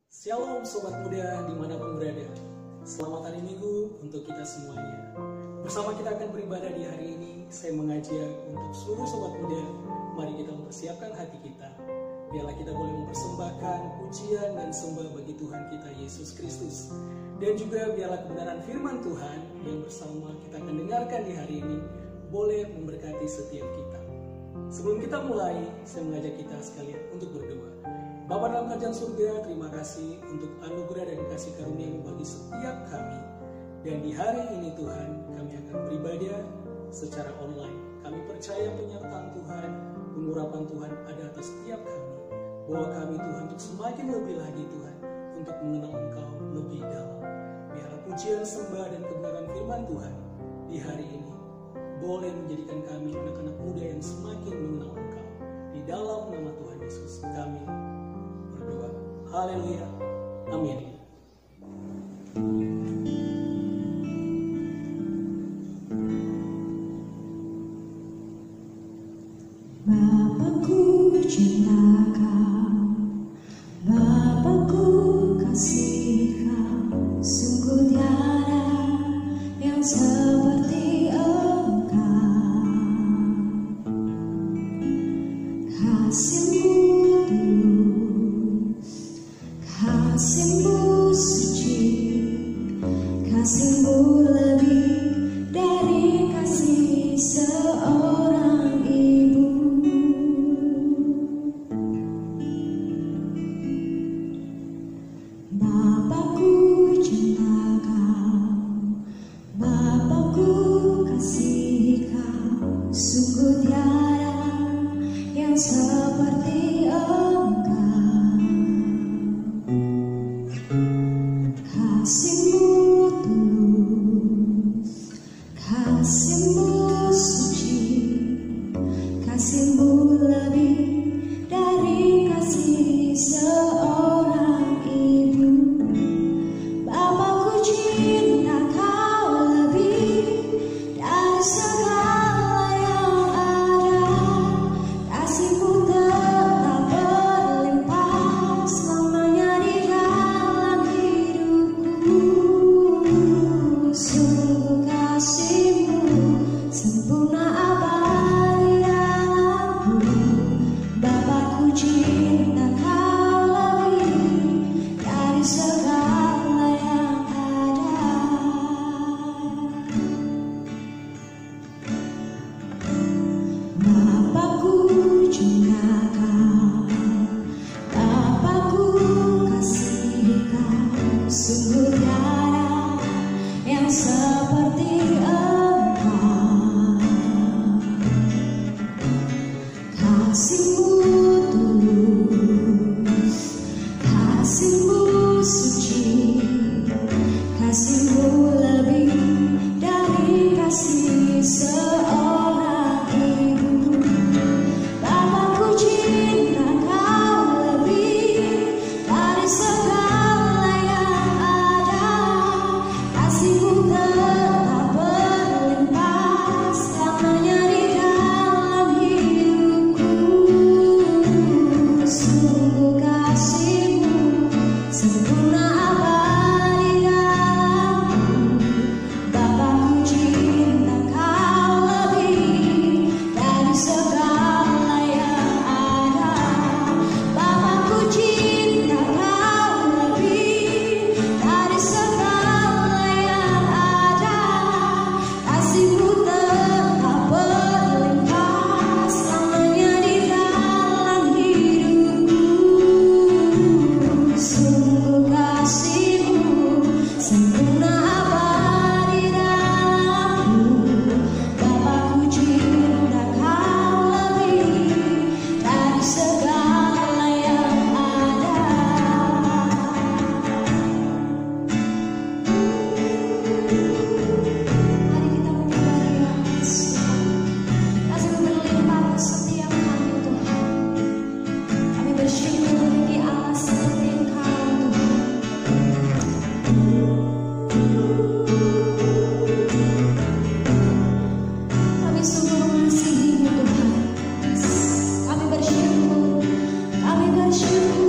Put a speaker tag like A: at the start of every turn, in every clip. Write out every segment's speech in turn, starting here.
A: Shalom Sobat Muda dimanapun berada. Selamat hari Minggu untuk kita semuanya. Bersama kita akan beribadah di hari ini. Saya mengajak untuk seluruh Sobat Muda, mari kita mempersiapkan hati kita. Biarlah kita boleh mempersembahkan pujian dan sembah bagi Tuhan kita Yesus Kristus. Dan juga biarlah kebenaran firman Tuhan yang bersama kita akan dengarkan di hari ini boleh memberkati setiap kita. Sebelum kita mulai, saya mengajak kita sekalian untuk berdoa. Bapa dalam kerajaan surga, terima kasih untuk anugerah dan kasih karunia-Mu bagi setiap kami. Dan di hari ini Tuhan, kami akan beribadah secara online. Kami percaya penyertaan Tuhan, pengurapan Tuhan ada atas setiap kami. Bahwa kami Tuhan untuk semakin lebih lagi Tuhan, untuk mengenal Engkau lebih dalam. Biarlah pujian, sembah, dan kebenaran firman Tuhan di hari ini boleh menjadikan kami anak-anak muda yang semakin mengenal Engkau. Di dalam nama Tuhan Yesus kami berdoa. Haleluya. Amin.
B: Bapakku cinta Kau, Bapakku kasih Kau, sungguh tiada yang seperti Engkau. Kasih-Mu tulus, kasih-Mu suci, kasih-Mu lebih dari kasih seorang ibu. Bapakku cinta Kau, Bapakku kasih Kau, sungguh tiada yang seperti Engkau. Kasih-Mu tulus, kasih-Mu suci, kasih-Mu lebih dari kasih seorang ibu. Bapakku cinta Kau lebih dari segala yang ada. Kasih-Mu tetap berlimpah selamanya di dalam hidupku. Sungguh kasih-Mu sempurna abadi dalamku. Bapakku cinta Kau lebih dari segala yang ada. Bapakku cinta Kau, Bapakku kasih Kau, sungguh tiada yang seperti Engkau. Kasih-Mu tulus, kasih-Mu suci, kasih-Mu lebih dari kasih seorang ibu. Bapakku cinta Kau lebih dari segala yang ada. Kasih-Mu tetap berlimpah selamanya di dalam hidupku. Sungguh kasih-Mu sempurna abadi dalamku. Bapakku cinta Kau lebih dari segala yang ada. Bapakku cinta Kau lebih dari segala yang ada. Kasih-Mu tetap berlimpah selamanya di dalam hidupku. Sungguh kasih-Mu sempurna abadi dalamku. Bapakku cinta Kau lebih dari segala yang ada. Mari kita menyembah Dia, Yesus. Kasih-Mu berlimpah untuk setiap kami, Tuhan. Kami bersyukur memiliki Allah seperti Engkau, Tuhan. Kami sungguh mengasihi-Mu, Tuhan. Kami bersyukur, kami bersyukur.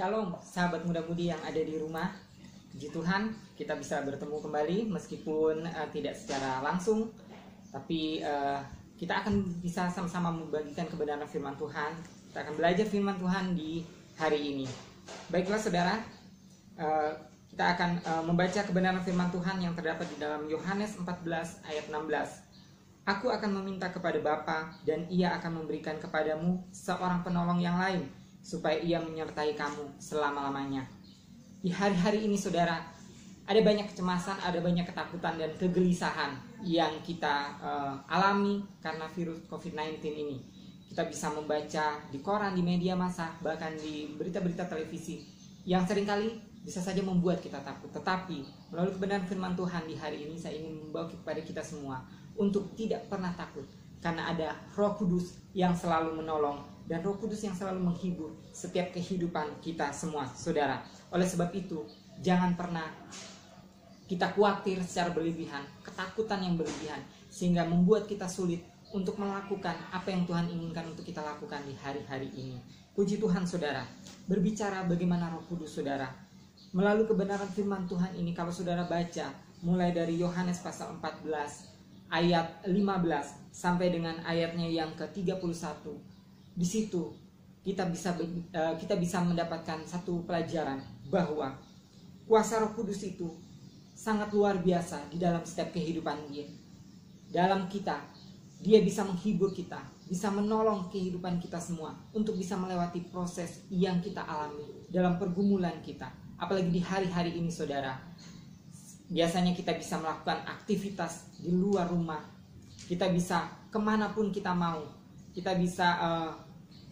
C: Shalom sahabat muda-mudi yang ada di rumah. Puji Tuhan kita bisa bertemu kembali meskipun tidak secara langsung, tapi kita akan bisa sama-sama membagikan kebenaran firman Tuhan. Kita akan belajar firman Tuhan di hari ini. Baiklah saudara, kita akan membaca kebenaran firman Tuhan yang terdapat di dalam Yohanes 14 ayat 16. Aku akan meminta kepada Bapa dan Ia akan memberikan kepadamu seorang penolong yang lain, supaya Ia menyertai kamu selama-lamanya. Di hari-hari ini saudara, ada banyak kecemasan, ada banyak ketakutan dan kegelisahan yang kita alami karena virus COVID-19 ini. Kita bisa membaca di koran, di media massa, bahkan di berita-berita televisi yang seringkali bisa saja membuat kita takut. Tetapi melalui kebenaran firman Tuhan di hari ini, saya ingin membawa kepada kita semua untuk tidak pernah takut, karena ada Roh Kudus yang selalu menolong dan Roh Kudus yang selalu menghibur setiap kehidupan kita semua, saudara. Oleh sebab itu, jangan pernah kita khawatir secara berlebihan, ketakutan yang berlebihan, sehingga membuat kita sulit untuk melakukan apa yang Tuhan inginkan untuk kita lakukan di hari-hari ini. Puji Tuhan saudara, berbicara bagaimana Roh Kudus saudara. Melalui kebenaran firman Tuhan ini, kalau saudara baca, mulai dari Yohanes pasal 14, ayat 15, sampai dengan ayatnya yang ke-31, di situ kita bisa mendapatkan satu pelajaran bahwa kuasa Roh Kudus itu sangat luar biasa di dalam setiap kehidupan dia. Dalam kita, dia bisa menghibur kita, bisa menolong kehidupan kita semua untuk bisa melewati proses yang kita alami dalam pergumulan kita. Apalagi di hari-hari ini saudara, biasanya kita bisa melakukan aktivitas di luar rumah, kita bisa kemanapun kita mau. Kita bisa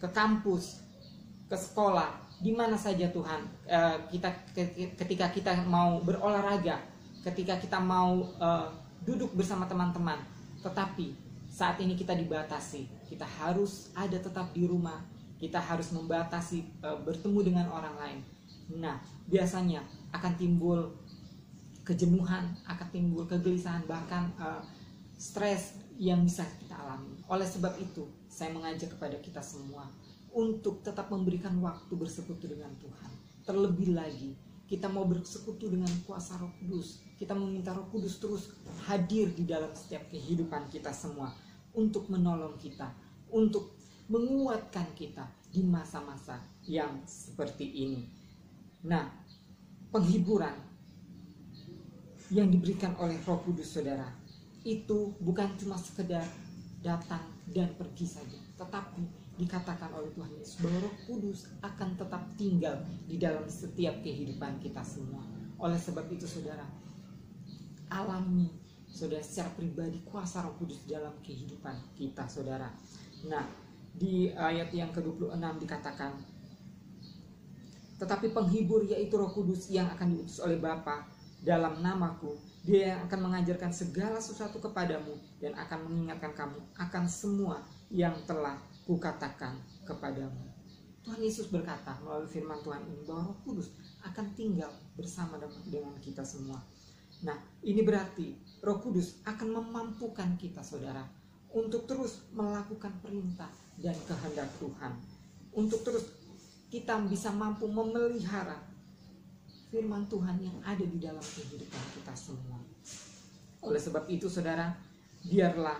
C: ke kampus, ke sekolah, di mana saja Tuhan. Ketika kita mau berolahraga, ketika kita mau duduk bersama teman-teman. Tetapi saat ini kita dibatasi. Kita harus ada tetap di rumah. Kita harus membatasi bertemu dengan orang lain. Nah, biasanya akan timbul kejenuhan, akan timbul kegelisahan, bahkan stres yang bisa kita alami. Oleh sebab itu, saya mengajak kepada kita semua untuk tetap memberikan waktu bersekutu dengan Tuhan. Terlebih lagi, kita mau bersekutu dengan kuasa Roh Kudus. Kita meminta Roh Kudus terus hadir di dalam setiap kehidupan kita semua untuk menolong kita, untuk menguatkan kita di masa-masa yang seperti ini. Nah, penghiburan yang diberikan oleh Roh Kudus saudara, itu bukan cuma sekedar datang dan pergi saja, tetapi dikatakan oleh Tuhan Yesus bahwa Roh Kudus akan tetap tinggal di dalam setiap kehidupan kita semua. Oleh sebab itu saudara, alami saudara secara pribadi kuasa Roh Kudus dalam kehidupan kita saudara. Nah, di ayat yang ke-26 dikatakan, tetapi penghibur yaitu Roh Kudus yang akan diutus oleh Bapa dalam namaku, Dia yang akan mengajarkan segala sesuatu kepadamu dan akan mengingatkan kamu akan semua yang telah kukatakan kepadamu. Tuhan Yesus berkata melalui firman Tuhan ini bahwa Roh Kudus akan tinggal bersama dengan kita semua. Nah, ini berarti Roh Kudus akan memampukan kita saudara untuk terus melakukan perintah dan kehendak Tuhan. Untuk terus kita bisa mampu memelihara firman Tuhan yang ada di dalam kehidupan kita semua. Oleh sebab itu saudara, biarlah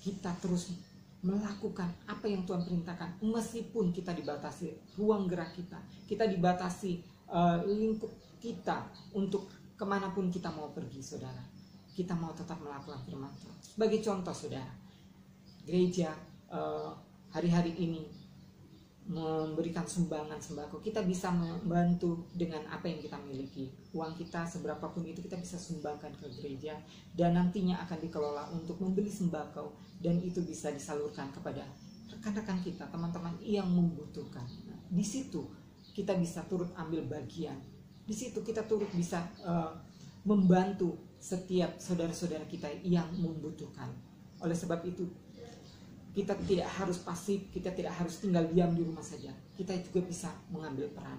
C: kita terus melakukan apa yang Tuhan perintahkan, meskipun kita dibatasi ruang gerak kita, kita dibatasi lingkup kita untuk kemanapun kita mau pergi saudara. Kita mau tetap melakukan firman Tuhan. Sebagai contoh saudara, gereja hari-hari ini memberikan sumbangan sembako. Kita bisa membantu dengan apa yang kita miliki. Uang kita seberapapun itu kita bisa sumbangkan ke gereja, dan nantinya akan dikelola untuk membeli sembako, dan itu bisa disalurkan kepada rekan-rekan kita, teman-teman yang membutuhkan. Nah, di situ kita bisa turut ambil bagian. Di situ kita turut bisa membantu setiap saudara-saudara kita yang membutuhkan. Oleh sebab itu, kita tidak harus pasif, kita tidak harus tinggal diam di rumah saja. Kita juga bisa mengambil peran.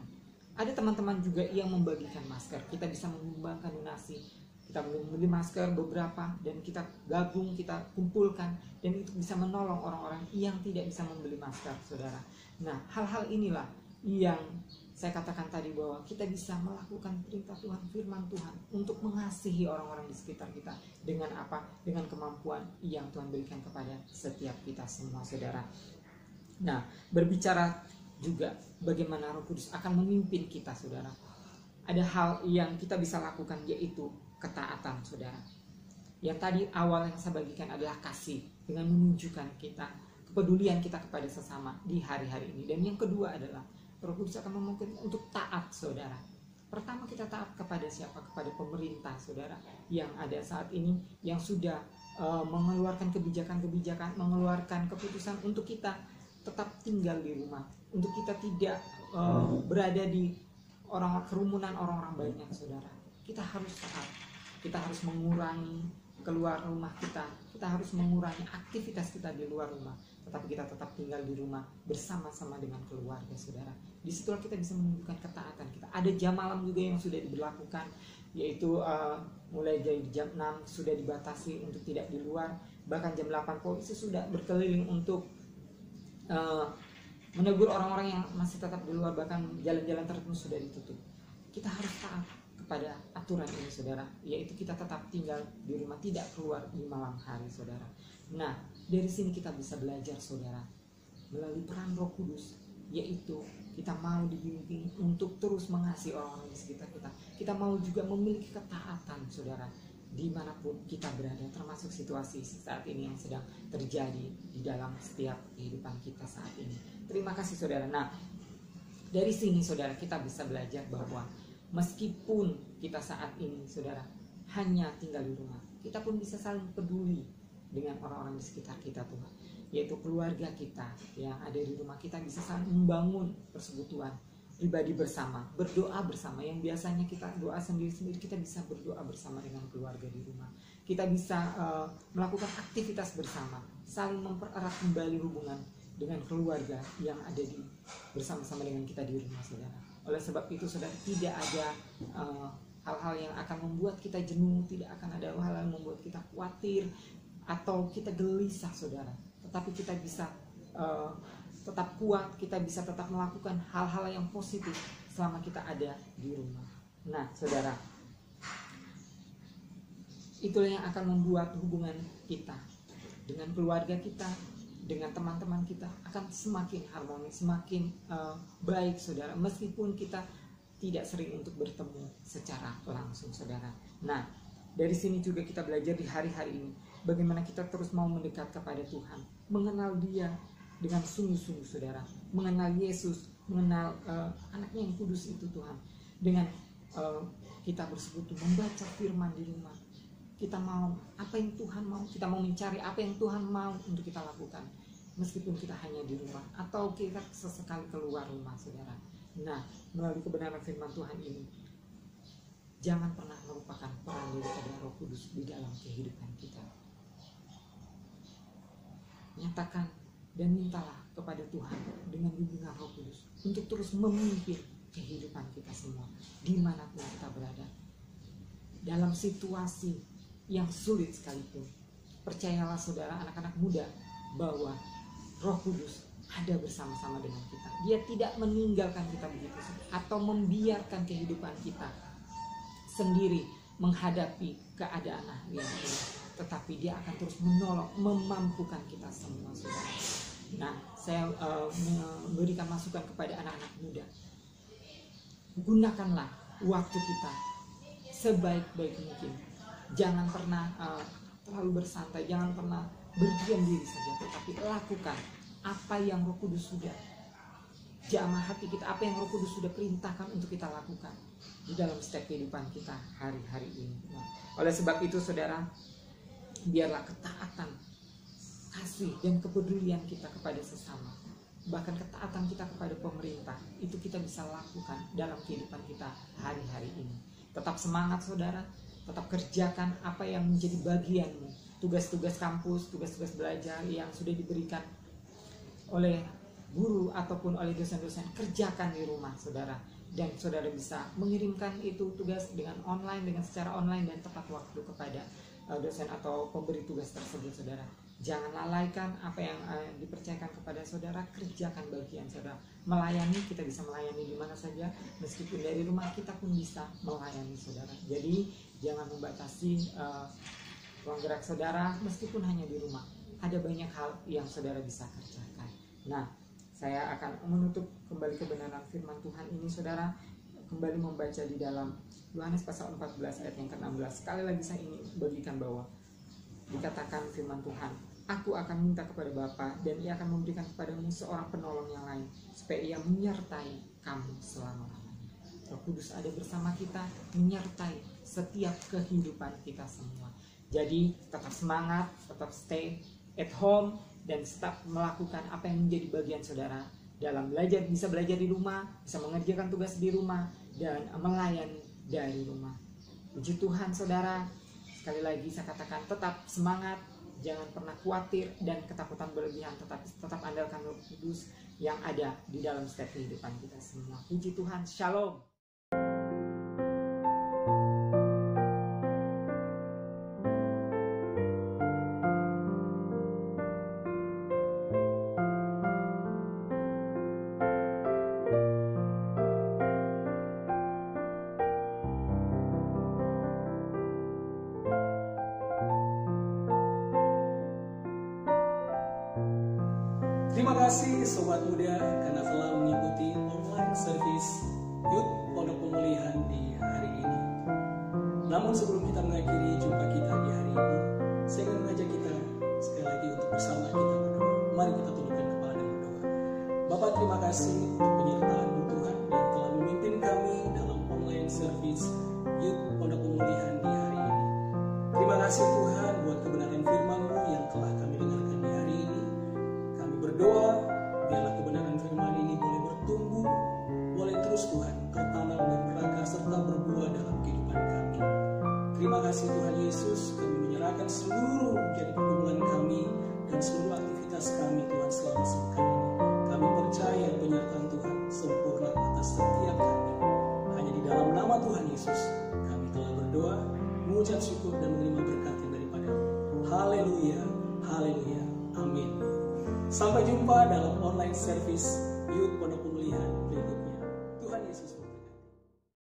C: Ada teman-teman juga yang membagikan masker. Kita bisa menyumbangkan donasi. Kita membeli masker beberapa dan kita gabung, kita kumpulkan, dan itu bisa menolong orang-orang yang tidak bisa membeli masker, saudara. Nah, hal-hal inilah yang saya katakan tadi, bahwa kita bisa melakukan perintah Tuhan, firman Tuhan, untuk mengasihi orang-orang di sekitar kita. Dengan apa? Dengan kemampuan yang Tuhan berikan kepada setiap kita semua, saudara. Nah, berbicara juga bagaimana Roh Kudus akan memimpin kita, saudara. Ada hal yang kita bisa lakukan, yaitu ketaatan, saudara. Yang tadi awal yang saya bagikan adalah kasih, dengan menunjukkan kita kepedulian kita kepada sesama di hari-hari ini. Dan yang kedua adalah Roh Kudus akan memungkinkan untuk taat, saudara. Pertama, kita taat kepada siapa? Kepada pemerintah, saudara, yang ada saat ini, yang sudah mengeluarkan kebijakan-kebijakan, mengeluarkan keputusan untuk kita tetap tinggal di rumah, untuk kita tidak berada di kerumunan orang-orang banyak, saudara. Kita harus taat, kita harus mengurangi keluar rumah kita harus mengurangi aktivitas kita di luar rumah, tetapi kita tetap tinggal di rumah bersama-sama dengan keluarga, saudara. Di situlah kita bisa menunjukkan ketaatan kita. Ada jam malam juga yang sudah diberlakukan, yaitu mulai dari jam 6 sudah dibatasi untuk tidak di luar. Bahkan jam 8 polisi sudah berkeliling untuk menegur orang-orang yang masih tetap di luar. Bahkan jalan-jalan tertentu sudah ditutup. Kita harus taat kepada aturan ini, saudara, yaitu kita tetap tinggal di rumah, tidak keluar di malam hari, saudara. Nah, dari sini kita bisa belajar, saudara, melalui peran Roh Kudus, yaitu kita mau dibimbing untuk terus mengasihi orang-orang di sekitar kita. Kita mau juga memiliki ketaatan, saudara, dimanapun kita berada, termasuk situasi saat ini yang sedang terjadi di dalam setiap kehidupan kita saat ini. Terima kasih, saudara. Nah, dari sini, saudara, kita bisa belajar bahwa meskipun kita saat ini, saudara, hanya tinggal di rumah, kita pun bisa saling peduli dengan orang-orang di sekitar kita, Tuhan, yaitu keluarga kita yang ada di rumah. Kita bisa saling membangun persekutuan pribadi bersama, berdoa bersama. Yang biasanya kita doa sendiri-sendiri, kita bisa berdoa bersama dengan keluarga di rumah. Kita bisa melakukan aktivitas bersama, saling mempererat kembali hubungan dengan keluarga yang ada bersama-sama dengan kita di rumah, saudara. Oleh sebab itu, saudara, tidak ada hal-hal yang akan membuat kita jenuh, tidak akan ada hal-hal yang membuat kita khawatir atau kita gelisah, saudara. Tetapi kita bisa tetap kuat, kita bisa tetap melakukan hal-hal yang positif selama kita ada di rumah. Nah, saudara, itulah yang akan membuat hubungan kita dengan keluarga kita, dengan teman-teman kita akan semakin harmonis, semakin baik, saudara, meskipun kita tidak sering untuk bertemu secara langsung, saudara. Nah, dari sini juga kita belajar di hari-hari ini bagaimana kita terus mau mendekat kepada Tuhan, mengenal Dia dengan sungguh-sungguh, saudara, mengenal Yesus, mengenal anaknya yang kudus itu, Tuhan. Dengan kita bersekutu, membaca firman di rumah, kita mau apa yang Tuhan mau, kita mau mencari apa yang Tuhan mau untuk kita lakukan, meskipun kita hanya di rumah atau kita sesekali keluar rumah, saudara. Nah, melalui kebenaran firman Tuhan ini, jangan pernah melupakan peran daripada Roh Kudus di dalam kehidupan kita. Nyatakan dan mintalah kepada Tuhan dengan bimbingan Roh Kudus untuk terus memimpin kehidupan kita semua dimanapun kita berada. Dalam situasi yang sulit sekalipun, percayalah, saudara, anak-anak muda, bahwa Roh Kudus ada bersama-sama dengan kita. Dia tidak meninggalkan kita begitu saja, atau membiarkan kehidupan kita sendiri menghadapi keadaan yang sulit, tetapi Dia akan terus menolong, memampukan kita semua, saudara. Nah, saya memberikan masukan kepada anak-anak muda, gunakanlah waktu kita sebaik-baik mungkin. Jangan pernah terlalu bersantai, jangan pernah berdiam diri saja, tetapi lakukan apa yang Roh Kudus sudah jamah hati kita, apa yang Roh Kudus sudah perintahkan untuk kita lakukan di dalam setiap kehidupan kita hari-hari ini. Nah, oleh sebab itu, saudara, biarlah ketaatan, kasih, dan kepedulian kita kepada sesama, bahkan ketaatan kita kepada pemerintah, itu kita bisa lakukan dalam kehidupan kita hari-hari ini. Tetap semangat, saudara. Tetap kerjakan apa yang menjadi bagianmu, tugas-tugas kampus, tugas-tugas belajar yang sudah diberikan oleh guru ataupun oleh dosen-dosen. Kerjakan di rumah, saudara, dan saudara bisa mengirimkan itu tugas dengan secara online dan tepat waktu kepada dosen atau pemberi tugas tersebut, saudara. Jangan lalaikan apa yang dipercayakan kepada saudara, kerjakan bagian saudara. Melayani, kita bisa melayani di mana saja, meskipun dari rumah kita pun bisa melayani saudara. Jadi jangan membatasi ruang gerak saudara meskipun hanya di rumah. Ada banyak hal yang saudara bisa kerjakan. Nah, saya akan menutup kembali kebenaran firman Tuhan ini saudara, kembali membaca di dalam Yohanes pasal 14 ayat yang ke-16. Sekali lagi saya ingin bagikan bahwa dikatakan firman Tuhan, Aku akan minta kepada Bapa dan Ia akan memberikan kepadamu seorang penolong yang lain, supaya Ia menyertai kamu selama-lamanya. Roh Kudus ada bersama kita, menyertai setiap kehidupan kita semua. Jadi tetap semangat, tetap stay at home, dan tetap melakukan apa yang menjadi bagian saudara dalam belajar. Bisa belajar di rumah, bisa mengerjakan tugas di rumah, dan melayani dari rumah. Puji Tuhan saudara, sekali lagi saya katakan tetap semangat, jangan pernah khawatir dan ketakutan berlebihan, tetapi tetap andalkan Roh Kudus yang ada di dalam setiap kehidupan kita semua. Puji Tuhan, Shalom.
A: Terima kasih Sobat Muda karena telah mengikuti online service Youth Pondok Pemulihan di hari ini. Namun sebelum kita mengakhiri jumpa kita di hari ini, saya ingin mengajak kita sekali lagi untuk bersama kita berdoa. Mari kita tundukkan kepala dan berdoa. Bapak, terima kasih untuk penyertaan-Mu Tuhan yang telah memimpin kami dalam online service Youth Pondok Pemulihan di hari ini. Terima kasih Tuhan buat kebenaran firman-Mu yang telah kami dengarkan di hari ini. Berdoa, biarlah kebenaran firman ini boleh bertumbuh, boleh terus Tuhan tertanam dan berakar serta berbuah dalam kehidupan kami. Terima kasih Tuhan Yesus, kami menyerahkan seluruh jadi pergumulan kami dan seluruh aktivitas kami Tuhan selama sepekan ini. Kami percaya penyertaan Tuhan sempurna atas setiap kami. Hanya di dalam nama Tuhan Yesus kami telah berdoa, mengucap syukur dan menerima berkat yang daripada-Mu. Haleluya, haleluya, amin. Sampai jumpa dalam online service Youth Pondok